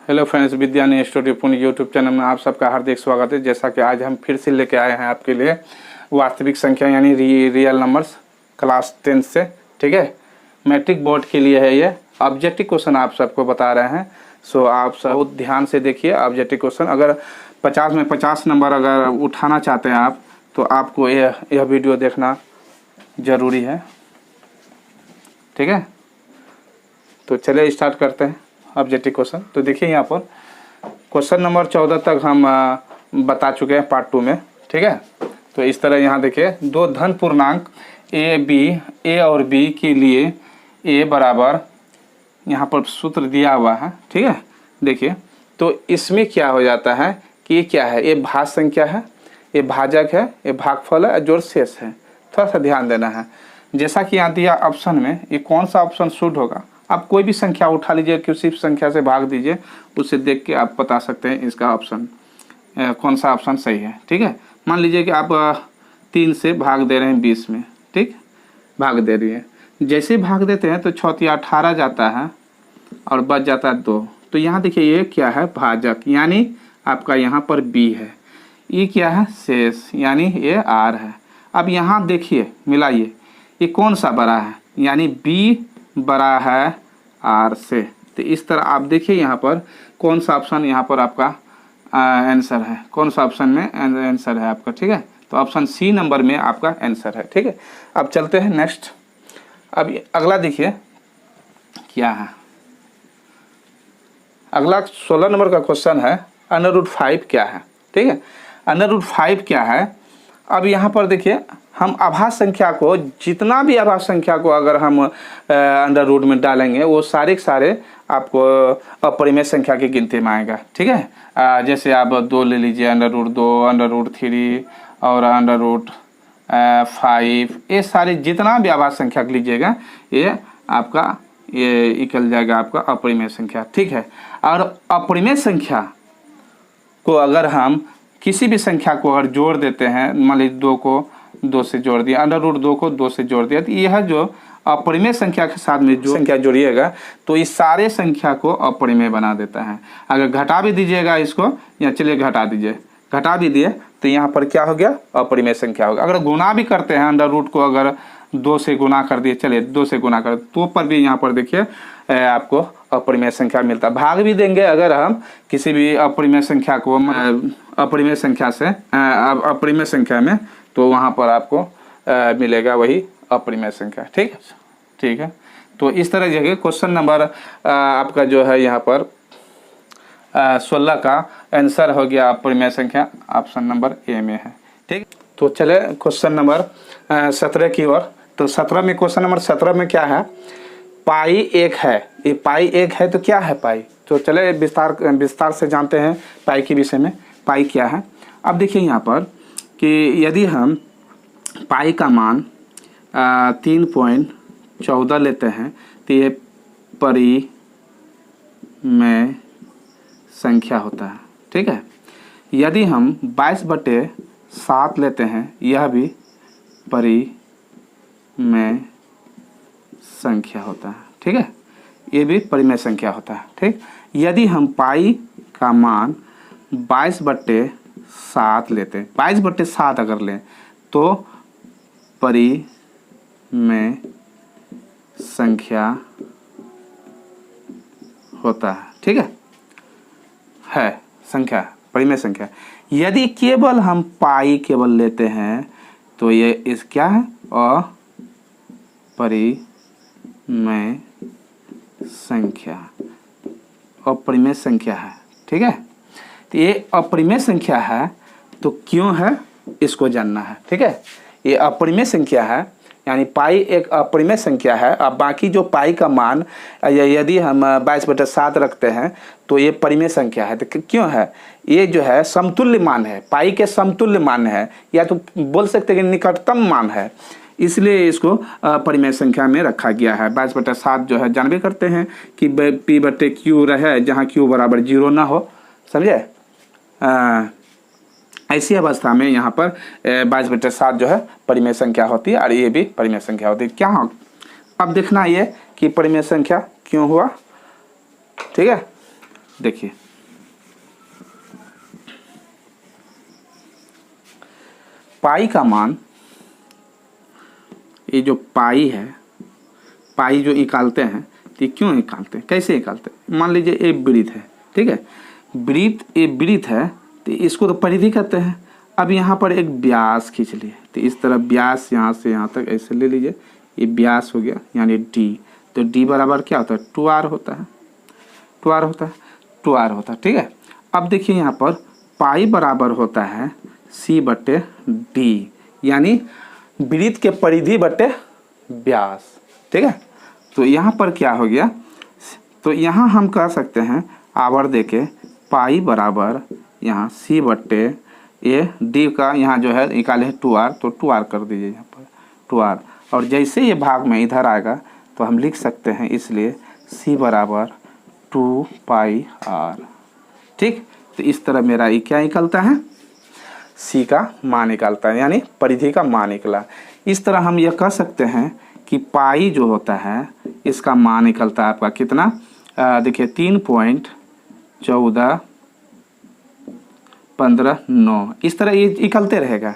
Hello friends, Vidyani studio Pune YouTube channel में आप सबका हार्दिक स्वागत है। जैसा कि आज हम फिर से लेके आए हैं आपके लिए वास्तविक संख्या यानी रियल नंबर्स क्लास 10 से। ठीक है, मैट्रिक बोर्ड के लिए है ये ऑब्जेक्टिव क्वेश्चन आप सबको बता रहे हैं। सो आप सब बहुत ध्यान से देखिए ऑब्जेक्टिव क्वेश्चन। अगर 50 में 50 नंबर अगर उठाना चाहते हैं आप, तो आपको यह वीडियो देखना ज़रूरी है। ठीक है, तो चलिए स्टार्ट करते हैं ऑब्जेक्टिव क्वेश्चन। तो देखिए यहाँ पर क्वेश्चन नंबर 14 तक हम बता चुके हैं पार्ट 2 में। ठीक है, तो इस तरह यहाँ देखिए दो धन पूर्णांक ए और बी के लिए ए बराबर, यहाँ पर सूत्र दिया हुआ है। ठीक है, देखिए तो इसमें क्या हो जाता है कि ये क्या है, ये भाज्य संख्या है, ये भाजक है, ये भागफल है, जोड़ शेष है। थोड़ा सा ध्यान देना है। जैसा कि यहाँ दिया ऑप्शन में, ये कौन सा ऑप्शन सूट होगा। आप कोई भी संख्या उठा लीजिए, किसी भी संख्या से भाग दीजिए, उससे देख के आप बता सकते हैं इसका ऑप्शन कौन सा ऑप्शन सही है। ठीक है, मान लीजिए कि आप 3 से भाग दे रहे हैं 20 में। ठीक, भाग दे रही है, जैसे भाग देते हैं तो 6 या 18 जाता है और बच जाता है 2। तो यहाँ देखिए ये क्या है, भाजक यानी आपका यहाँ पर बी है, ये क्या है शेष यानी ये आर है। अब यहाँ देखिए मिलाइए, ये कौन सा बड़ा है, यानी बी बड़ा है आर से। तो इस तरह आप देखिए यहाँ पर कौन सा ऑप्शन यहाँ पर आपका आंसर है, कौन सा ऑप्शन में आंसर है आपका। ठीक है, तो ऑप्शन सी नंबर में आपका आंसर है। ठीक है, अब चलते हैं नेक्स्ट। अब अगला देखिए क्या है, अगला 16 नंबर का क्वेश्चन है √5 क्या है। ठीक है, √5 क्या है। अब यहाँ पर देखिए हम आभास संख्या को, जितना भी आभास संख्या को अगर हम अंडर रूट में डालेंगे, वो सारे के सारे आपको अपरिमेय संख्या की गिनती में आएगा। ठीक है, जैसे आप 2 ले लीजिए, √2, √3 और √5, ये सारे जितना भी आभास संख्या लीजिएगा ये आपका ये निकल जाएगा आपका अपरिमेय संख्या। ठीक है, और अपरिमेय संख्या को अगर हम किसी भी संख्या को अगर जोड़ देते हैं, मान लीजिए 2 को 2 से जोड़ दिया, √2 को 2 से जोड़ दिया, तो यह जो अपरिमेय संख्या के साथ में जो संख्या जोड़िएगा तो इस सारे संख्या को अपरिमेय बना देता है। अगर घटा भी दीजिएगा इसको, या चलिए घटा दीजिए, घटा भी दिए तो यहाँ पर क्या हो गया, अपरिमेय संख्या होगा। अगर गुना भी करते हैं, √ को अगर 2 से गुना कर दिए, चलिए 2 से गुना कर, तो पर भी यहाँ पर देखिए आपको अपरिमेय संख्या मिलता है। भाग भी देंगे अगर हम किसी भी अपरिमेय संख्या को, अपरिमेय संख्या से अपरिमेय संख्या में, तो वहाँ पर आपको मिलेगा वही अपरिमेय संख्या। ठीक है, ठीक है। तो इस तरह जगह क्वेश्चन नंबर आपका जो है यहाँ पर 16 का आंसर हो गया अपरिमेय संख्या, ऑप्शन नंबर ए में है। ठीक, तो चले क्वेश्चन नंबर 17 की ओर। तो 17 में, क्वेश्चन नंबर 17 में क्या है, पाई 1 है। ये पाई 1 है तो क्या है पाई, तो चले विस्तार से जानते हैं पाई के विषय में। पाई क्या है, अब देखिए यहाँ पर कि यदि हम पाई का मान 3.14 लेते हैं तो ये परिमेय संख्या होता है। ठीक है, यदि हम 22/7 लेते हैं, यह भी परिमेय संख्या होता है। ठीक है, ये भी परिमेय संख्या होता है। ठीक, यदि हम पाई का मान 22/7 लेते हैं, 22/7 अगर लें तो परिमेय संख्या होता है। ठीक है संख्या, परिमेय संख्या। यदि केवल हम पाई केवल लेते हैं तो ये इस क्या है, अपरिमेय संख्या, अपरिमेय संख्या है। ठीक है, तो ये अपरिमेय संख्या है तो क्यों है इसको जानना है। ठीक है, ये अपरिमेय संख्या है यानी पाई एक अपरिमेय संख्या है। अब बाकी जो पाई का मान यदि हम 22/7 रखते हैं तो ये परिमेय संख्या है। तो क्यों है, ये जो है समतुल्य मान है, पाई के समतुल्य मान है, या तो बोल सकते हैं कि निकटतम मान है, इसलिए इसको परिमेय संख्या में रखा गया है। 22/7 जो है जानबे करते हैं कि P/Q रहे, जहाँ Q बराबर 0 ना हो, समझे। ऐसी अवस्था में यहाँ पर 22/7 जो है परिमेय संख्या होती है, और ये भी परिमेय संख्या होती है। क्या अब देखना ये कि परिमेय संख्या क्यों हुआ। ठीक है, देखिए पाई का मान, ये जो पाई है, पाई जो निकालते हैं तो क्यों निकालते हैं, कैसे निकालते हैं? मान लीजिए ये वृत्त है, ठीक है, ये वृत्त है तो इसको तो परिधि कहते हैं। अब यहाँ पर एक व्यास खींच लिए, तो इस तरह व्यास यहाँ से यहाँ तक ऐसे ले लीजिए, ये व्यास हो गया यानी डी। तो डी बराबर क्या होता है? 2r होता है, 2r होता है, 2r होता है, ठीक है। अब देखिए यहाँ पर पाई बराबर होता है C/D, यानी वृत्त के परिधि बटे व्यास, ठीक है। तो यहाँ पर क्या हो गया, तो यहाँ हम कह सकते हैं आवर देके पाई बराबर यहाँ C/D का यहाँ जो है निकाले है 2r, तो 2r कर दीजिए यहाँ पर 2r। और जैसे ये भाग में इधर आएगा तो हम लिख सकते हैं, इसलिए C बराबर 2πr, ठीक। तो इस तरह मेरा ये क्या निकलता है? C का मान निकलता है, यानी परिधि का मान निकला। इस तरह हम यह कह सकते हैं कि पाई जो होता है इसका मान निकलता है आपका कितना, देखिए 3.1415 इस तरह ये निकलते रहेगा।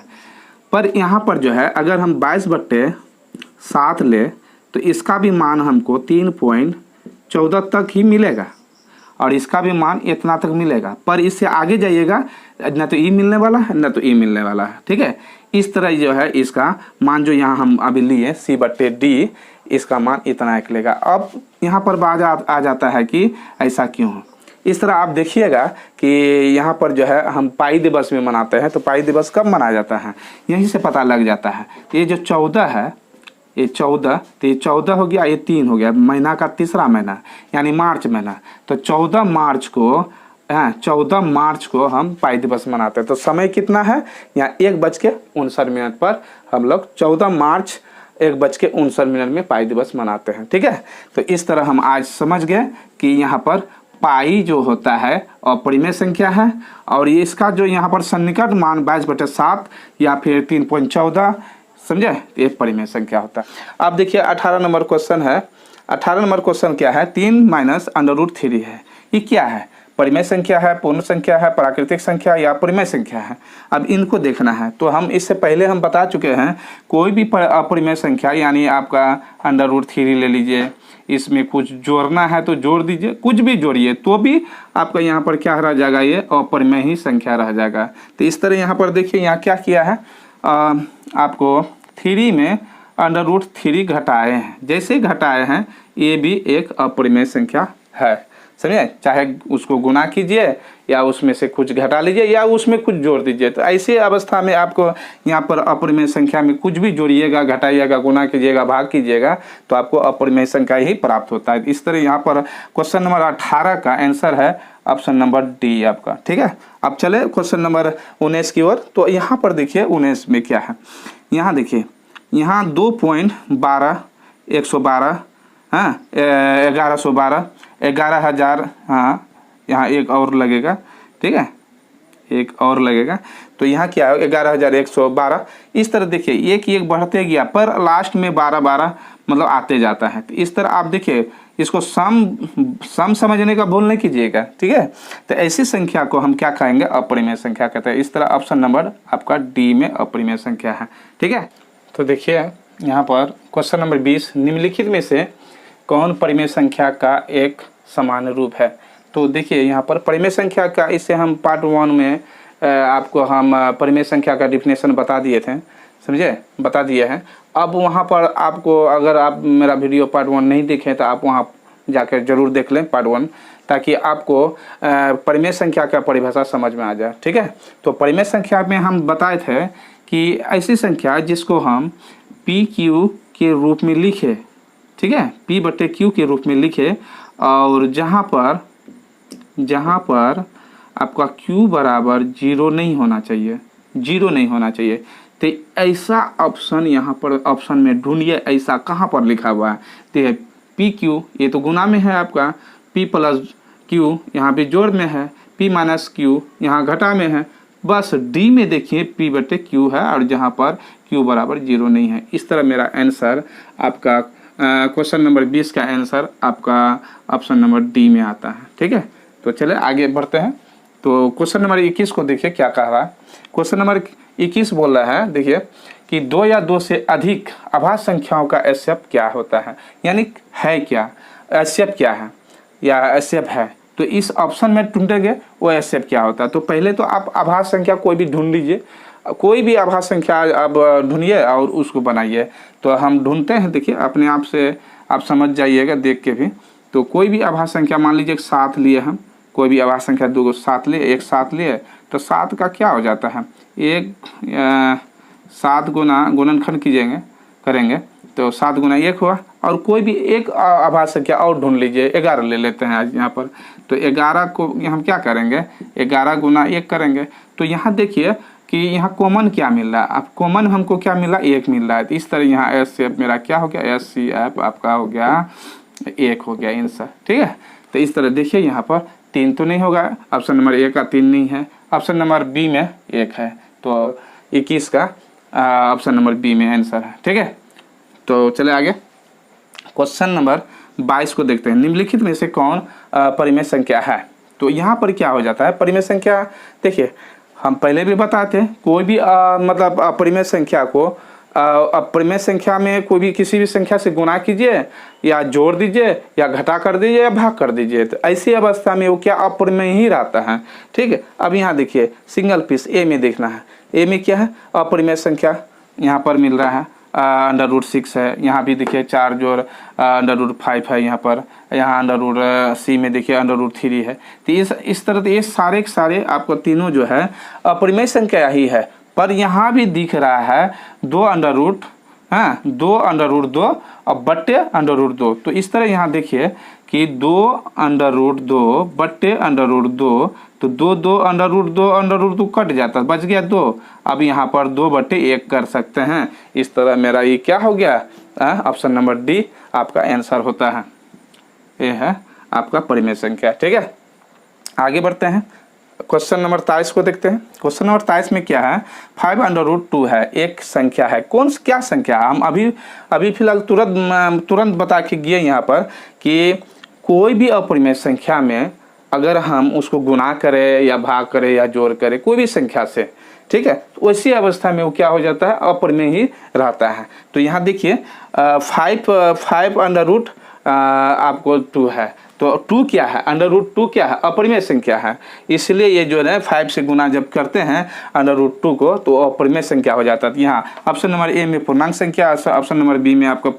पर यहाँ पर जो है अगर हम 22/7 ले तो इसका भी मान हमको 3.14 तक ही मिलेगा और इसका भी मान इतना तक मिलेगा। पर इससे आगे जाइएगा ना तो ई मिलने वाला है ना तो ई मिलने वाला है, ठीक है। इस तरह जो है इसका मान जो यहाँ हम अभी लिए C/D, इसका मान इतना निकलेगा। अब यहाँ पर बात आ जाता है कि ऐसा क्यों हो। इस तरह आप देखिएगा कि यहाँ पर जो है हम पाई दिवस में मनाते हैं, तो पाई दिवस कब मनाया जाता है यहीं से पता लग जाता है। ये जो 14 है, ये 14, तो ये 14 हो गया, ये 3 हो गया, महीना का तीसरा महीना यानी मार्च महीना। तो 14 मार्च को हम पाई दिवस मनाते हैं। तो समय कितना है यहाँ 1:59 पर हम लोग 14 मार्च 1:59 में पाई दिवस मनाते हैं, ठीक है। तो इस तरह हम आज समझ गए कि यहाँ पर पाई जो होता है अपरिमेय संख्या है और ये इसका जो यहाँ पर सन्निकट मान 22/7 या फिर 3.14, समझे, ये परिमेय संख्या होता है। अब देखिए 18 नंबर क्वेश्चन है। 18 नंबर क्वेश्चन क्या है? 3 - √3 है। ये क्या है? परिमेय संख्या है, पूर्ण संख्या है, प्राकृतिक संख्या या परिमेय संख्या है। अब इनको देखना है। तो हम इससे पहले हम बता चुके हैं, कोई भी अपरिमेय संख्या यानी आपका √3 ले लीजिए, इसमें कुछ जोड़ना है तो जोड़ दीजिए, कुछ भी जोड़िए तो भी आपका यहाँ पर क्या रह जाएगा, ये अपरिमेय ही संख्या रह जाएगा। तो इस तरह यहाँ पर देखिए यहाँ क्या किया है, आपको 3 में √3 घटाए हैं। जैसे घटाए हैं ये भी एक अपरिमेय संख्या है, समझे। चाहे उसको गुना कीजिए या उसमें से कुछ घटा लीजिए या उसमें कुछ जोड़ दीजिए। तो ऐसी अवस्था में आपको यहाँ पर अपरिमेय संख्या में कुछ भी जोड़िएगा, घटाइएगा, गुना कीजिएगा, भाग कीजिएगा तो आपको अपरिमेय संख्या ही प्राप्त होता है। इस तरह यहाँ पर क्वेश्चन नंबर 18 का आंसर है ऑप्शन नंबर डी आपका, ठीक है। अब चले क्वेश्चन नंबर 19 की ओर। तो यहाँ पर देखिए 19 में क्या है, यहाँ देखिए यहाँ 2.12 112, हाँ 1112, 11,000, हाँ यहाँ एक और लगेगा, ठीक है, एक और लगेगा। तो यहाँ क्या है 11,112। इस तरह देखिए एक बढ़ते गया पर लास्ट में 12 मतलब आते जाता है। तो इस तरह आप देखिए इसको सम समझने का भूल नहीं कीजिएगा, ठीक है। तो ऐसी संख्या को हम क्या कहेंगे, अपरिमेय संख्या कहते हैं। इस तरह ऑप्शन नंबर आपका डी में अपरिमेय संख्या है, ठीक है। तो देखिए यहाँ पर क्वेश्चन नंबर 20, निम्नलिखित में से कौन परिमेय संख्या का एक समान रूप है। तो देखिए यहाँ पर परिमेय संख्या का, इससे हम पार्ट 1 में आपको हम परिमेय संख्या का डिफिनेशन बता दिए थे, समझे, बता दिए हैं। अब वहाँ पर आपको अगर आप मेरा वीडियो पार्ट 1 नहीं देखें तो आप वहाँ जाकर जरूर देख लें पार्ट 1, ताकि आपको परिमेय संख्या का परिभाषा समझ में आ जाए, ठीक है। तो परिमेय संख्या में हम बताए थे कि ऐसी संख्या जिसको हम PQ के रूप में लिखे, ठीक है, P/Q के रूप में लिखे और जहाँ पर आपका Q बराबर 0 नहीं होना चाहिए, 0 नहीं होना चाहिए। तो ऐसा ऑप्शन यहाँ पर ऑप्शन में ढूंढिए, ऐसा कहाँ पर लिखा हुआ है। तो PQ ये तो गुना में है आपका, P+Q यहाँ भी जोड़ में है, P-Q यहाँ घटा में है। बस D में देखिए P/Q है और जहाँ पर Q बराबर 0 नहीं है। इस तरह मेरा आंसर आपका क्वेश्चन नंबर 20 का आंसर आपका ऑप्शन नंबर डी में आता है, ठीक है। तो चले आगे बढ़ते हैं। तो क्वेश्चन नंबर 21 को देखिए क्या कह रहा है। क्वेश्चन नंबर 21 बोल रहा है, देखिए कि 2 या 2 से अधिक अभाज्य संख्याओं का एचसीएफ क्या होता है, यानी है क्या, एचसीएफ क्या है या एचसीएफ है। तो इस ऑप्शन में ढूंढेंगे वो एचसीएफ क्या होता है। तो पहले तो आप अभाज्य संख्या कोई भी ढूंढ लीजिए, कोई भी अभाज्य संख्या आप ढूंढिए और उसको बनाइए। तो हम ढूंढते हैं, देखिए अपने आप से आप समझ जाइएगा देख के भी। तो कोई भी अभाज्य संख्या मान लीजिए 7 लिए हम, कोई भी अभाज्य संख्या 2 को 7 लिए, एक 7 लिए, तो 7 का क्या हो जाता है, 7 गुना गुणनखंड कीजिएंगे करेंगे तो 7 गुना 1 हुआ। और कोई भी एक अभाज्य संख्या और ढूंढ लीजिए, 11 ले लेते हैं आज यहाँ पर। तो 11 को हम क्या करेंगे, 11 गुना 1 करेंगे। तो यहाँ देखिए कि यहाँ कॉमन क्या मिल रहा है, अब कॉमन हमको क्या मिला, 1 मिल रहा है। तो इस तरह यहाँ एचसीएफ मेरा क्या हो गया, एचसीएफ आपका हो गया 1 हो गया आंसर, ठीक है। तो इस तरह देखिए यहाँ पर 3 तो नहीं होगा, ऑप्शन नंबर ए का 3 नहीं है, ऑप्शन नंबर बी में 1 है। तो 21 का ऑप्शन नंबर बी में आंसर है, ठीक है। तो चले आगे क्वेश्चन नंबर 22 को देखते हैं। निम्नलिखित में से कौन परिमेय संख्या है। तो यहाँ पर क्या हो जाता है, परिमेय संख्या देखिए हम पहले भी बताते हैं, कोई भी मतलब अपरिमेय संख्या को अपरिमेय संख्या में कोई भी किसी भी संख्या से गुणा कीजिए या जोड़ दीजिए या घटा कर दीजिए या भाग कर दीजिए, तो ऐसी अवस्था में वो क्या अपरिमेय ही रहता है, ठीक है। अब यहाँ देखिए सिंगल पीस ए में देखना है, ए में क्या है अपरिमेय संख्या यहाँ पर मिल रहा है, √6 है। यहाँ भी देखिए 4 जोड़ √5 है यहाँ पर, यहाँ √C में देखिए √3 है। तो इस तरह ये सारे के सारे आपको तीनों जो है अपरिमेय संख्या ही है। पर यहाँ भी दिख रहा है 2 √2 और बट्टे √2। तो इस तरह यहाँ देखिए कि 2 √2 बट्टे √2, तो 2 √2 कट जाता है, बच गया 2। अब यहाँ पर 2/1 कर सकते हैं। इस तरह मेरा ये क्या हो गया, ऑप्शन नंबर डी आपका आंसर होता है। ये है आपका परिमेय संख्या, ठीक है। आगे बढ़ते हैं, क्वेश्चन नंबर 23 को देखते हैं। क्वेश्चन नंबर 23 में क्या है, 5√2 है, एक संख्या है, क्या संख्या। हम अभी फिलहाल तुरंत बता के गए यहाँ पर कि कोई भी अपरिमेय संख्या में अगर हम उसको गुणा करें या भाग करें या जोड़ करें कोई भी संख्या से, ठीक है, तो वैसी अवस्था में वो क्या हो जाता है, अपरिमेय ही रहता है। तो यहाँ देखिए 5 आपको 2 है, तो 2 क्या है, √2 क्या है, अपरिमेय संख्या है। इसलिए ये जो है 5 से गुना जब करते हैं √2 को तो अपरिमेय संख्या हो जाता है। यहाँ ऑप्शन नंबर ए में पूर्णांक संख्या, ऑप्शन नंबर बी में आपका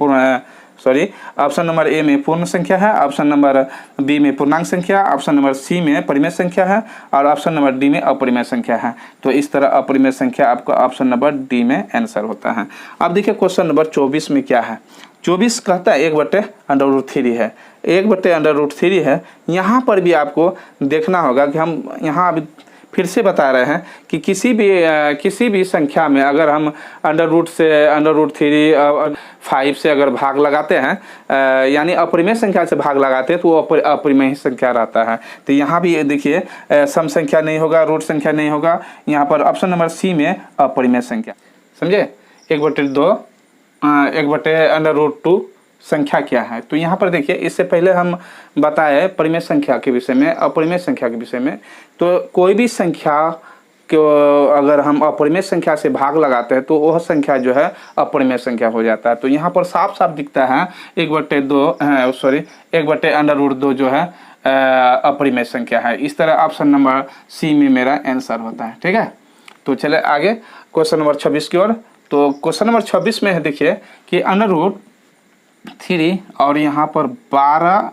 ऑप्शन नंबर ए में पूर्ण संख्या है, ऑप्शन नंबर बी में पूर्णांक संख्या, ऑप्शन नंबर सी में परिमेय संख्या है और ऑप्शन नंबर डी में अपरिमेय संख्या है। तो इस तरह अपरिमेय संख्या आपका ऑप्शन नंबर डी में आंसर होता है। अब देखिए क्वेश्चन नंबर 24 में क्या है। 24 कहता है 1/√3 है, 1/√3 है। यहाँ पर भी आपको देखना होगा कि हम यहाँ अभी फिर से बता रहे हैं कि किसी भी संख्या में अगर हम √3 से 5 से अगर भाग लगाते हैं यानी अपरिमेय संख्या से भाग लगाते हैं तो वो अपरिमेय संख्या रहता है। तो यहाँ भी देखिए सम संख्या नहीं होगा, रूट संख्या नहीं होगा। यहाँ पर ऑप्शन नंबर सी में अपरिमेय संख्या, समझे। 1/2 संख्या क्या है। तो यहाँ पर देखिए इससे पहले हम बताए परिमेय संख्या के विषय में, अपरिमेय संख्या के विषय में। तो कोई भी संख्या को अगर हम अपरिमेय संख्या से भाग लगाते हैं तो वह संख्या जो है अपरिमेय संख्या हो जाता है। तो यहाँ पर साफ साफ दिखता है 1/2 जो है अपरिमेय संख्या है। इस तरह ऑप्शन नंबर सी में मेरा आंसर होता है, ठीक है। तो चले आगे क्वेश्चन नंबर 26 की ओर। तो क्वेश्चन नंबर 26 में है देखिए कि √3 और यहाँ पर 12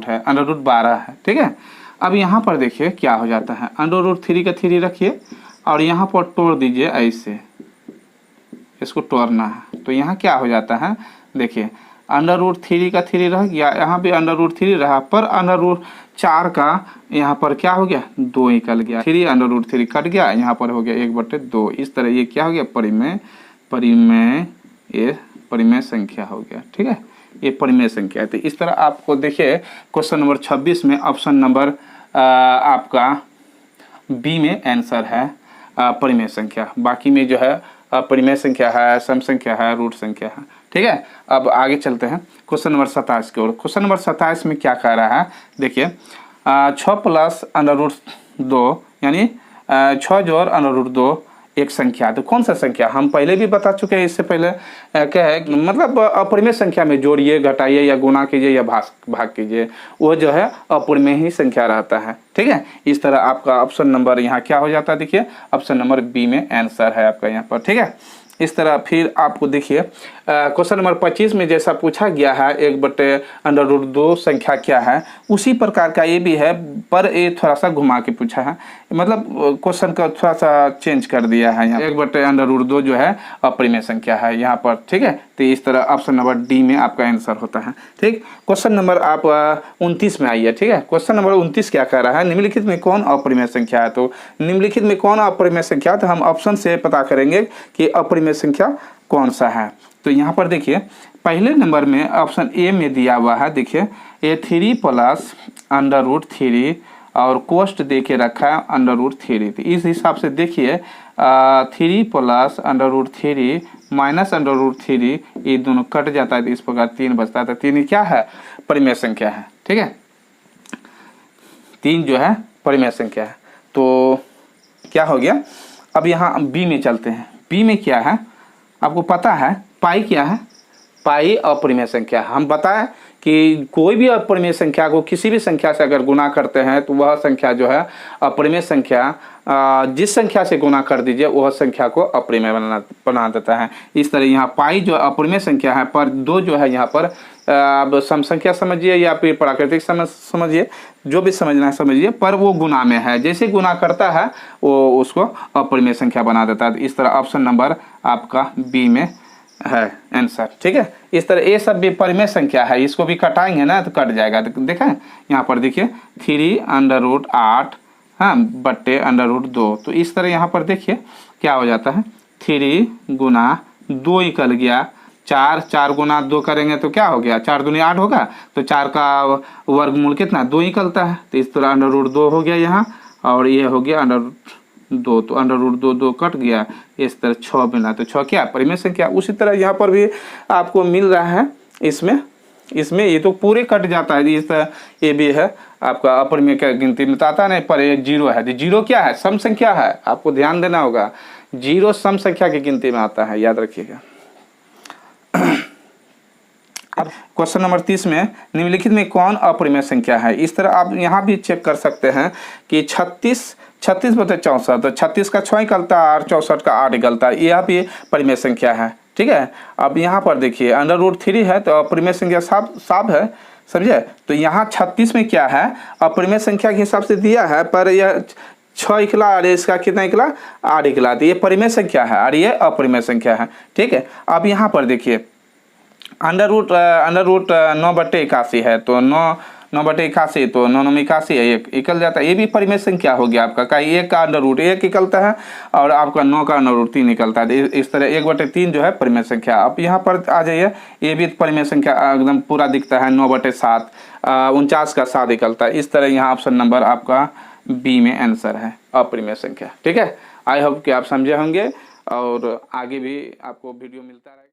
है, √12 है, ठीक है। अब यहाँ पर देखिए क्या हो जाता है, √3 का 3 रखिए और यहाँ पर तोड़ दीजिए, ऐसे इसको तोड़ना है। तो यहाँ क्या हो जाता है, देखिए √3 का 3 रह गया, यहाँ भी √3 रहा, पर √4 का यहाँ पर क्या हो गया, 2 निकल गया, 3 √3 कट गया, यहाँ पर हो गया 1/2। इस तरह ये क्या हो गया, परिमेय संख्या हो गया, ठीक है। ये परिमेय संख्या है। तो इस तरह आपको देखिए क्वेश्चन नंबर 26 में ऑप्शन नंबर आपका बी में आंसर है परिमेय संख्या। बाकी में जो है परिमेय संख्या है, सम संख्या है, रूट संख्या है, ठीक है, अब आगे चलते हैं क्वेश्चन नंबर 27 की ओर। क्वेश्चन नंबर 27 में क्या कह रहा है, देखिए 6 प्लस अंडर रूट 2 यानी 6 जोड़ अंडर रूट 2 एक संख्या। तो कौन सा संख्या, हम पहले भी बता चुके हैं इससे पहले, क्या है मतलब अपरिमेय संख्या में जोड़िए, घटाइए या गुना कीजिए या भाग कीजिए, वो जो है अपरिमेय ही संख्या रहता है। ठीक है, इस तरह आपका ऑप्शन नंबर यहाँ क्या हो जाता है, देखिए ऑप्शन नंबर बी में आंसर है आपका यहाँ पर। ठीक है, इस तरह फिर आपको देखिए क्वेश्चन नंबर 25 में जैसा पूछा गया है 1/√2 संख्या क्या है, उसी प्रकार का ये भी है, पर ये थोड़ा सा घुमा के पूछा है, मतलब क्वेश्चन का थोड़ा सा चेंज कर दिया है यहाँ। 1/√2 जो है अपरिमेय संख्या है यहाँ पर। ठीक है, तो इस तरह ऑप्शन नंबर डी में आपका आंसर होता है। ठीक, क्वेश्चन नंबर आप 29 में आइए। ठीक है, क्वेश्चन नंबर 29 क्या कह रहा है, निम्नलिखित में कौन अपरिमेय संख्या है। तो निम्नलिखित में कौन अपरिमेय संख्या, तो हम ऑप्शन से पता करेंगे कि अपरिमेय संख्या कौन सा है। तो यहाँ पर देखिए पहले नंबर में ऑप्शन ए में दिया हुआ है, देखिए A3 प्लस √3 और कोष्ट दे के रखा है √3। तो इस हिसाब से देखिए 3 प्लस √3 माइनस √3 ये दोनों कट जाता है, तो इस प्रकार 3 बचता है। तो 3 क्या है, परिमेय संख्या है। ठीक है, 3 जो है परिमेय संख्या है। तो क्या हो गया, अब यहाँ बी में चलते हैं। बी में क्या है आपको पता है, पाई क्या है, पाई अपरिमेय संख्या। हम बताएं कि कोई भी अपरिमेय संख्या को किसी भी संख्या से अगर गुना करते हैं तो वह संख्या जो है अपरिमेय संख्या, जिस संख्या से गुना कर दीजिए वह संख्या को अपरिमेय बना देता है। इस तरह यहाँ पाई जो अपरिमेय संख्या है, पर 2 जो है यहाँ पर अब सम संख्या समझिए या फिर प्राकृतिक समझिए, जो भी समझना है समझिए, पर वो गुना में है, जैसे गुना करता है वो उसको अपरिमेय संख्या बना देता है। इस तरह ऑप्शन नंबर आपका बी में है आंसर। ठीक है, इस तरह ये सब भी परिमेय संख्या है, इसको भी कटाएंगे ना तो कट जाएगा। देखें यहाँ पर देखिए 3√8 हाँ बट्टे √2। तो इस तरह यहाँ पर देखिए क्या हो जाता है, 3 गुना 2 निकल गया, 4 गुना 2 करेंगे तो क्या हो गया, 4 दूनी 8 होगा, तो 4 का वर्गमूल कितना 2 निकलता है। तो इस तरह √2 हो गया यहाँ, और ये हो गया √2, तो √2 कट गया, इस तरह 6 मिला, तो 6 क्या परिमेय संख्या। उसी तरह यहाँ पर भी आपको मिल रहा है, इसमें ये तो पूरे कट जाता है, इस तरह ये भी है आपका अपरिमेय का गिनती में आता नहीं, पर ये 0 है। तो 0 क्या है, सम संख्या है, आपको ध्यान देना होगा, 0 सम संख्या की गिनती में आता है, याद रखिएगा। अब क्वेश्चन नंबर 30 में निम्नलिखित में कौन अपरिमेय संख्या है। इस तरह आप यहाँ भी चेक कर सकते हैं कि 36 बटे 64, तो 36 का 6 निकलता है और 64 का 8 निकलता है, यह भी परिमेय संख्या है। ठीक है, अब यहाँ पर देखिए √3 है, तो अपरिमेय संख्या साफ है, समझे। तो यहाँ 36 में क्या है, अपरिमेय संख्या के हिसाब से दिया है, पर यह 6 निकला और इसका कितना निकला 8 निकला, तो ये परिमेय संख्या है और ये अपरिमेय संख्या है। ठीक है, अब यहाँ पर देखिए अंडर रूट 9/81 है, तो 9/81, तो 9×81 1 निकल जाता है, ये भी परिमेय संख्या हो गया आपका। कहीं 1 का √1 निकलता है और आपका 9 का √3 निकलता है। इस तरह 1/3 जो है परिमेय संख्या। अब यहाँ पर आ जाइए, ये भी परिमेय संख्या एकदम पूरा दिखता है, 9/7 49 का 7 निकलता है। इस तरह यहाँ ऑप्शन नंबर आपका बी में आंसर है, अपरिमेय संख्या। ठीक है, आई होप कि आप समझे होंगे और आगे भी आपको वीडियो मिलता रहेगा।